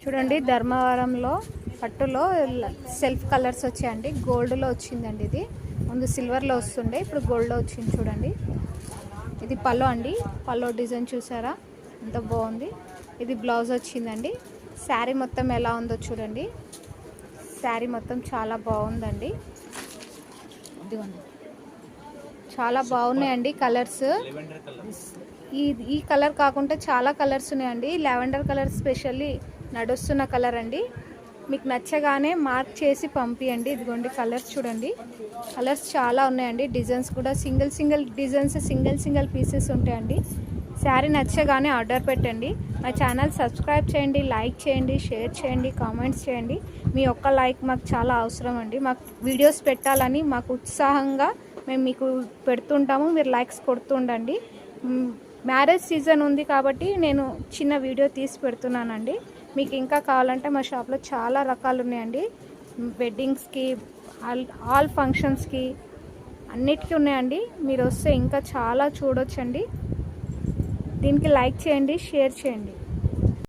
చూడండి ధర్మవరంలో పట్టులో సెల్ఫ్ కలర్స్ వచ్చాయండి. గోల్డ్లో వచ్చిందండి. ఇది ముందు సిల్వర్లో వస్తుండే, ఇప్పుడు గోల్డ్లో వచ్చింది. చూడండి ఇది పల్లో అండి. పల్లో డిజైన్ చూసారా ఎంత బాగుంది. ఇది బ్లౌజ్ వచ్చిందండి. శారీ మొత్తం ఎలా ఉందో చూడండి. శారీ మొత్తం చాలా బాగుందండి. ఇదిగోండి చాలా బాగున్నాయండి కలర్స్. ఈ కలర్ కాకుండా చాలా కలర్స్ ఉన్నాయండి. లావెండర్ కలర్ స్పెషల్లీ నడుస్తున్న కలర్ అండి. మీకు నచ్చగానే మార్క్ చేసి పంపియండి. ఇదిగోండి కలర్స్ చూడండి. కలర్స్ చాలా ఉన్నాయండి. డిజైన్స్ కూడా సింగిల్ డిజైన్స్, సింగిల్ పీసెస్ ఉంటాయండి. శారీ నచ్చగానే ఆర్డర్ పెట్టండి. మా ఛానల్ సబ్స్క్రైబ్ చేయండి, లైక్ చేయండి, షేర్ చేయండి, కామెంట్స్ చేయండి. మీ ఒక్క లైక్ మాకు చాలా అవసరం అండి. మాకు వీడియోస్ పెట్టాలని మాకు ఉత్సాహంగా మేము మీకు పెడుతుంటాము. మీరు లైక్స్ కొడుతుండండి. మ్యారేజ్ సీజన్ ఉంది కాబట్టి నేను చిన్న వీడియో తీసి పెడుతున్నానండి. మీకు ఇంకా కావాలంటే మా షాప్లో చాలా రకాలు ఉన్నాయండి. వెడ్డింగ్స్కి, ఆల్ ఫంక్షన్స్కి అన్నిటికీ ఉన్నాయండి. మీరు వస్తే ఇంకా చాలా చూడొచ్చండి. దీనికి లైక్ చేయండి, షేర్ చేయండి.